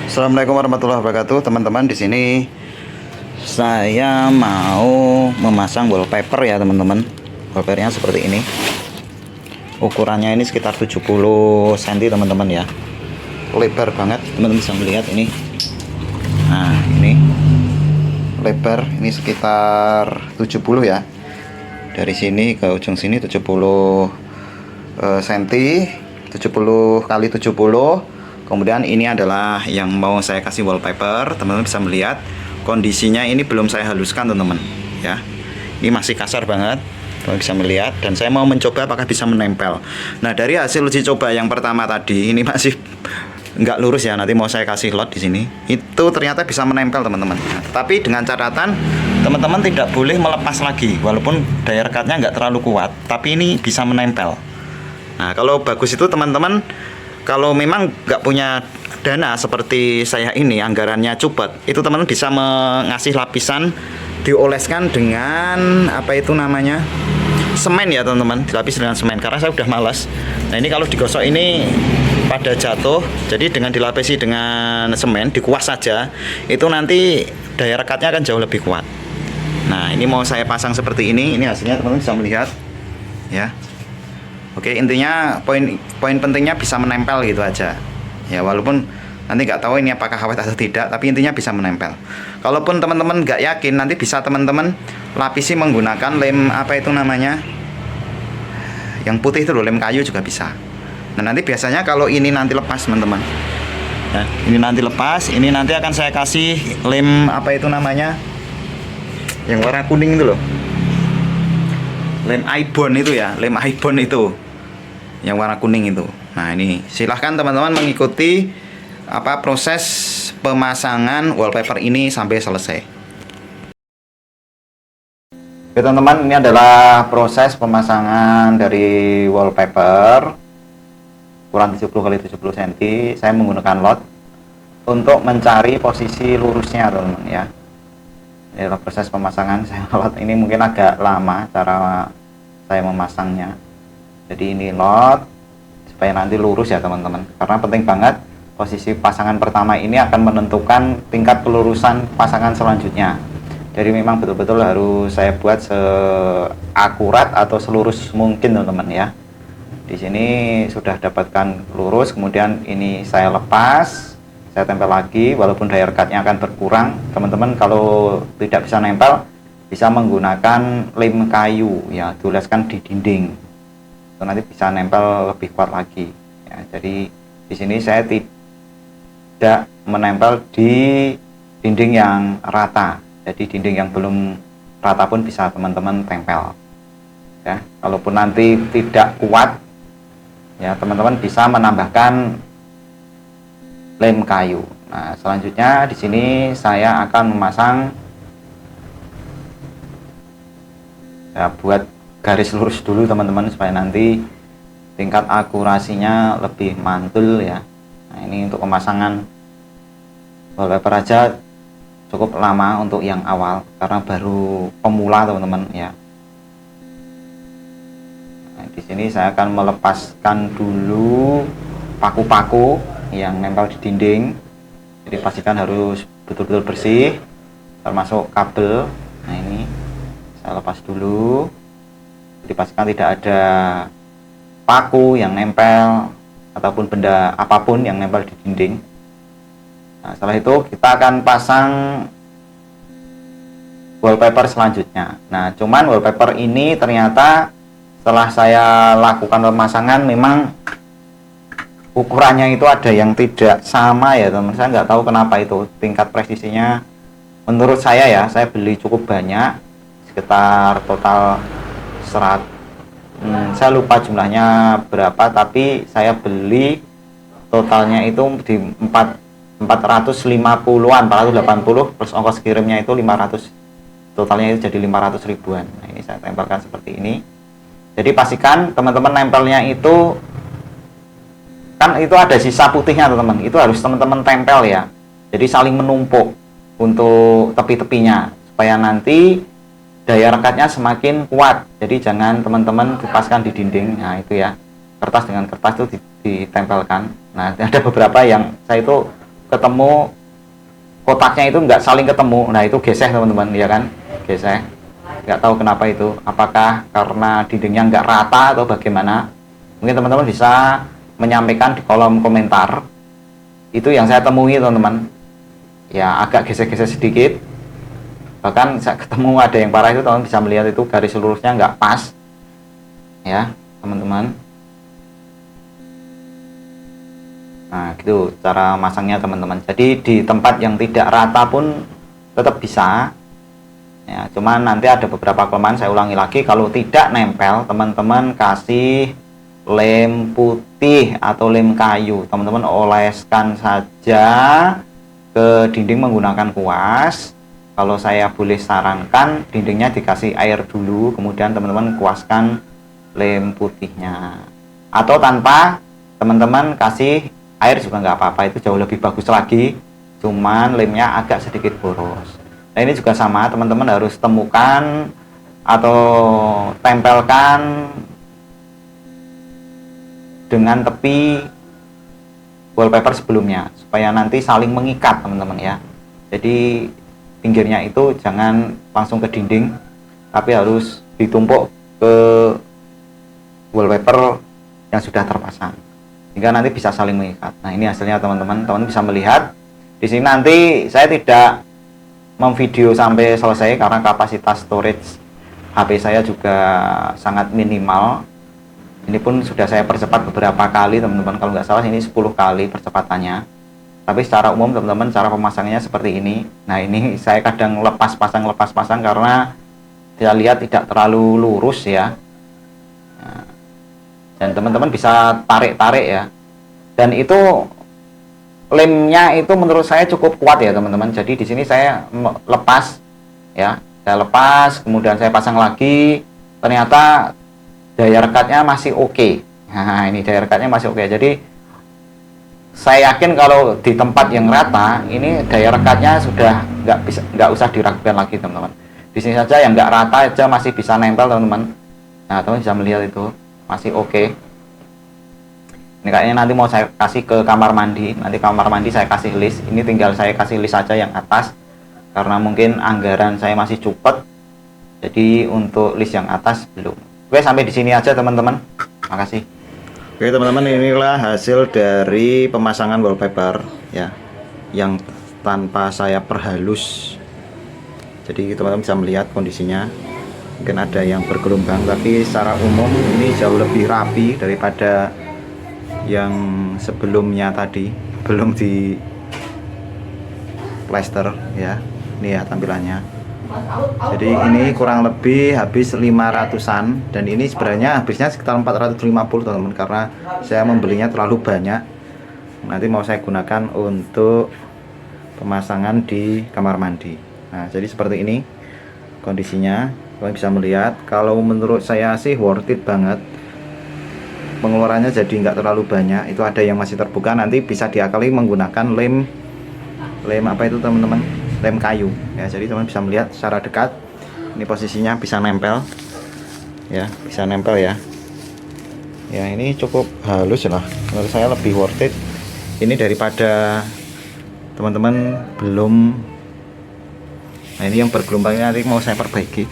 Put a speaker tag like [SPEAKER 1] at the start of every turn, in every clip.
[SPEAKER 1] Assalamualaikum warahmatullahi wabarakatuh, teman-teman. Di sini saya mau memasang wallpaper ya, teman-teman. Wallpapernya seperti ini. Ukurannya ini sekitar 70 cm, teman-teman ya. Lebar banget, teman-teman bisa melihat ini. Nah, ini lebar ini sekitar 70 ya. Dari sini ke ujung sini 70 cm, 70 kali 70. Kemudian ini adalah yang mau saya kasih wallpaper. Teman-teman bisa melihat kondisinya ini belum saya haluskan, teman-teman ya. Ini masih kasar banget, teman bisa melihat. Dan saya mau mencoba apakah bisa menempel. Nah, dari hasil uji coba yang pertama tadi ini masih nggak lurus ya. Nanti mau saya kasih lot di sini. Itu ternyata bisa menempel, teman-teman. Nah, tapi dengan catatan teman-teman tidak boleh melepas lagi. Walaupun daya rekatnya nggak terlalu kuat, tapi ini bisa menempel. Nah, kalau bagus itu teman-teman, kalau memang nggak punya dana seperti saya ini, anggarannya cupet, itu teman-teman bisa mengasih lapisan, dioleskan dengan apa itu namanya, semen ya teman-teman, dilapis dengan semen, karena saya udah malas. Nah, ini kalau digosok ini pada jatuh, jadi dengan dilapisi dengan semen, dikuas saja, itu nanti daya rekatnya akan jauh lebih kuat. Nah, ini mau saya pasang seperti ini hasilnya teman-teman bisa melihat ya. Oke, intinya poin pentingnya bisa menempel gitu aja ya, walaupun nanti nggak tahu ini apakah awet atau tidak, tapi intinya bisa menempel. Kalaupun teman-teman nggak yakin, nanti bisa teman-teman lapisi menggunakan lem apa itu namanya, yang putih itu loh, lem kayu juga bisa. Nah, nanti biasanya kalau ini nanti lepas, teman-teman ya, ini nanti lepas, ini nanti akan saya kasih lem apa itu namanya, yang warna kuning itu loh, lem ibon itu ya, lem ibon itu yang warna kuning itu. Nah, ini silahkan teman-teman mengikuti apa proses pemasangan wallpaper ini sampai selesai. Oke teman-teman, ini adalah proses pemasangan dari wallpaper ukuran 70 kali 70 cm. Saya menggunakan lot untuk mencari posisi lurusnya, teman-teman ya. Ini adalah proses pemasangan saya lot. Ini mungkin agak lama cara saya memasangnya. Jadi ini lot supaya nanti lurus ya teman-teman, karena penting banget posisi pasangan pertama ini akan menentukan tingkat kelurusan pasangan selanjutnya. Jadi memang betul-betul harus saya buat seakurat atau selurus mungkin, teman-teman ya. Di sini sudah dapatkan lurus, kemudian ini saya lepas, saya tempel lagi. Walaupun daya rekatnya akan berkurang, teman-teman kalau tidak bisa nempel bisa menggunakan lem kayu ya, dioleskan di dinding. Itu nanti bisa nempel lebih kuat lagi ya. Jadi di sini saya tidak menempel di dinding yang rata, jadi dinding yang belum rata pun bisa teman-teman tempel ya. Kalaupun nanti tidak kuat ya, teman-teman bisa menambahkan lem kayu. Nah, selanjutnya di sini saya akan memasang ya, buat garis lurus dulu teman-teman, supaya nanti tingkat akurasinya lebih mantul ya. Nah, ini untuk pemasangan wallpaper aja cukup lama untuk yang awal, karena baru pemula teman-teman ya. Nah, di sini saya akan melepaskan dulu paku-paku yang nempel di dinding. Jadi pastikan harus betul-betul bersih, termasuk kabel. Nah, ini saya lepas dulu. Dipastikan tidak ada paku yang nempel ataupun benda apapun yang nempel di dinding. Nah, setelah itu kita akan pasang wallpaper selanjutnya. Nah, cuman wallpaper ini ternyata setelah saya lakukan pemasangan memang ukurannya itu ada yang tidak sama ya teman. Saya nggak tahu kenapa itu, tingkat presisinya menurut saya ya, saya beli cukup banyak, sekitar total saya lupa jumlahnya berapa, tapi saya beli totalnya itu di 450-an, 480 plus ongkos kirimnya itu 500, totalnya itu jadi 500 ribuan. Nah, ini saya tempelkan seperti ini. Jadi pastikan teman-teman nempelnya itu kan itu ada sisa putihnya teman-teman, itu harus teman-teman tempel ya, jadi saling menumpuk untuk tepi-tepinya supaya nanti daya rekatnya semakin kuat. Jadi jangan teman-teman dipaskan di dinding. Nah, itu ya, kertas dengan kertas itu ditempelkan. Nah, ada beberapa yang saya itu ketemu kotaknya itu nggak saling ketemu. Nah itu geseh teman-teman, ya kan, geseh. Nggak tahu kenapa itu, apakah karena dindingnya nggak rata atau bagaimana. Mungkin teman-teman bisa menyampaikan di kolom komentar. Itu yang saya temui teman-teman, ya agak gesek-gesek sedikit. Bahkan saya ketemu ada yang parah itu, teman-teman bisa melihat itu garis lurusnya nggak pas ya teman-teman. Nah gitu cara masangnya teman-teman. Jadi di tempat yang tidak rata pun tetap bisa ya, cuman nanti ada beberapa kelemahan. Saya ulangi lagi, kalau tidak nempel teman-teman kasih lem putih atau lem kayu, teman-teman oleskan saja ke dinding menggunakan kuas. Kalau saya boleh sarankan, dindingnya dikasih air dulu, kemudian teman-teman kuaskan lem putihnya, atau tanpa teman-teman kasih air juga nggak apa-apa, itu jauh lebih bagus lagi, cuman lemnya agak sedikit boros. Nah ini juga sama, teman-teman harus temukan atau tempelkan dengan tepi wallpaper sebelumnya supaya nanti saling mengikat teman-teman ya. Jadi pinggirnya itu jangan langsung ke dinding, tapi harus ditumpuk ke wallpaper yang sudah terpasang hingga nanti bisa saling mengikat. Nah ini hasilnya teman-teman, teman-teman bisa melihat di sini. Nanti saya tidak memvideo sampai selesai karena kapasitas storage HP saya juga sangat minimal. Ini pun sudah saya percepat beberapa kali teman-teman, kalau nggak salah ini 10 kali percepatannya. Tapi secara umum teman-teman cara pemasangnya seperti ini. Nah ini saya kadang lepas pasang karena saya lihat tidak terlalu lurus ya. Nah, dan teman-teman bisa tarik-tarik ya. Dan itu lemnya itu menurut saya cukup kuat ya teman-teman. Jadi di sini saya lepas ya, saya lepas kemudian saya pasang lagi, ternyata daya rekatnya masih oke. Nah ini daya rekatnya masih oke. Jadi saya yakin kalau di tempat yang rata ini daya rekatnya sudah nggak usah diragukan lagi teman-teman. Di sini saja yang nggak rata aja masih bisa nempel teman-teman. Nah teman-teman bisa melihat itu masih oke. Ini kayaknya nanti mau saya kasih ke kamar mandi. Nanti kamar mandi saya kasih list. Ini tinggal saya kasih list saja yang atas, karena mungkin anggaran saya masih cepet. Jadi untuk list yang atas belum. Oke, sampai di sini aja teman-teman. Makasih. Oke teman-teman, inilah hasil dari pemasangan wallpaper ya, yang tanpa saya perhalus. Jadi teman-teman bisa melihat kondisinya. Mungkin ada yang bergelombang, tapi secara umum ini jauh lebih rapi daripada yang sebelumnya tadi, belum di plaster ya. Ini ya tampilannya. Jadi ini kurang lebih habis 500-an, dan ini sebenarnya habisnya sekitar 450 teman-teman, karena saya membelinya terlalu banyak. Nanti mau saya gunakan untuk pemasangan di kamar mandi. Nah jadi seperti ini kondisinya, kalian bisa melihat. Kalau menurut saya sih worth it banget, pengeluarannya jadi nggak terlalu banyak. Itu ada yang masih terbuka, nanti bisa diakali menggunakan lem apa itu teman-teman, lem kayu ya. Jadi teman bisa melihat secara dekat, ini posisinya bisa nempel ya, bisa nempel ya. Ya ini cukup halus lah, menurut saya lebih worth it ini daripada teman-teman belum. Nah ini yang bergelombangnya nanti mau saya perbaiki.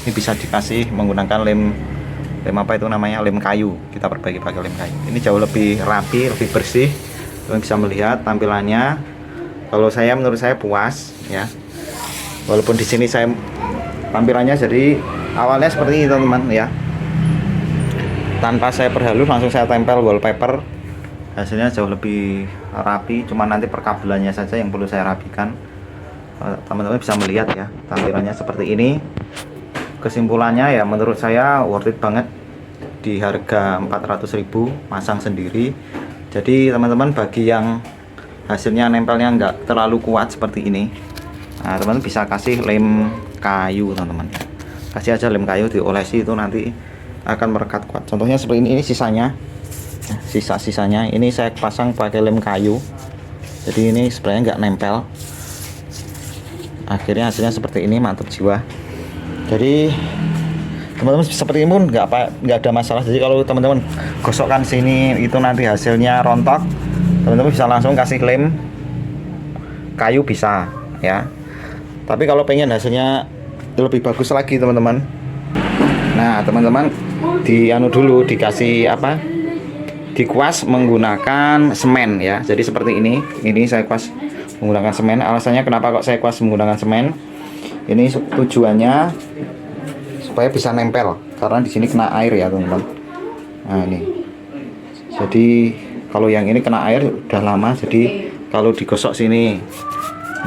[SPEAKER 1] Ini bisa dikasih menggunakan lem apa itu namanya, lem kayu. Kita perbaiki pakai lem kayu. Ini jauh lebih rapi, lebih bersih. Kalian bisa melihat tampilannya. Kalau saya, menurut saya puas ya. Walaupun di sini saya tampilannya jadi awalnya seperti ini teman-teman ya. Tanpa saya perhalus, langsung saya tempel wallpaper. Hasilnya jauh lebih rapi. Cuma nanti perkabelannya saja yang perlu saya rapikan. Teman-teman bisa melihat ya tampilannya seperti ini. Kesimpulannya ya, menurut saya worth it banget di harga 400.000 masang sendiri. Jadi teman-teman bagi yang hasilnya nempelnya nggak terlalu kuat seperti ini, nah teman-teman bisa kasih lem kayu teman-teman. Kasih aja lem kayu, diolesi, itu nanti akan merekat kuat. Contohnya seperti ini sisanya, sisa-sisanya ini saya pasang pakai lem kayu. Jadi ini sebenarnya nggak nempel. Akhirnya hasilnya seperti ini, mantap jiwa. Jadi teman-teman seperti ini pun nggak ada masalah. Jadi kalau teman-teman gosokkan sini itu nanti hasilnya rontok, teman-teman bisa langsung kasih lem kayu bisa ya. Tapi kalau pengen hasilnya lebih bagus lagi teman-teman, nah teman-teman dulu dikasih apa, dikuas menggunakan semen ya. Jadi seperti ini saya kuas menggunakan semen. Alasannya kenapa kok saya kuas menggunakan semen, ini tujuannya supaya bisa nempel, karena di sini kena air ya teman-teman. Nah ini, jadi kalau yang ini kena air udah lama, jadi kalau digosok sini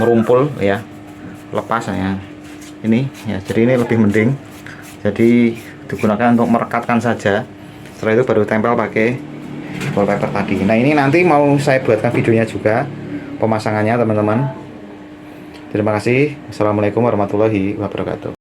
[SPEAKER 1] merumpul ya, lepas ya ini ya. Jadi ini lebih mending, jadi digunakan untuk merekatkan saja, setelah itu baru tempel pakai wallpaper tadi. Nah ini nanti mau saya buatkan videonya juga pemasangannya teman-teman. Terima kasih. Assalamualaikum warahmatullahi wabarakatuh.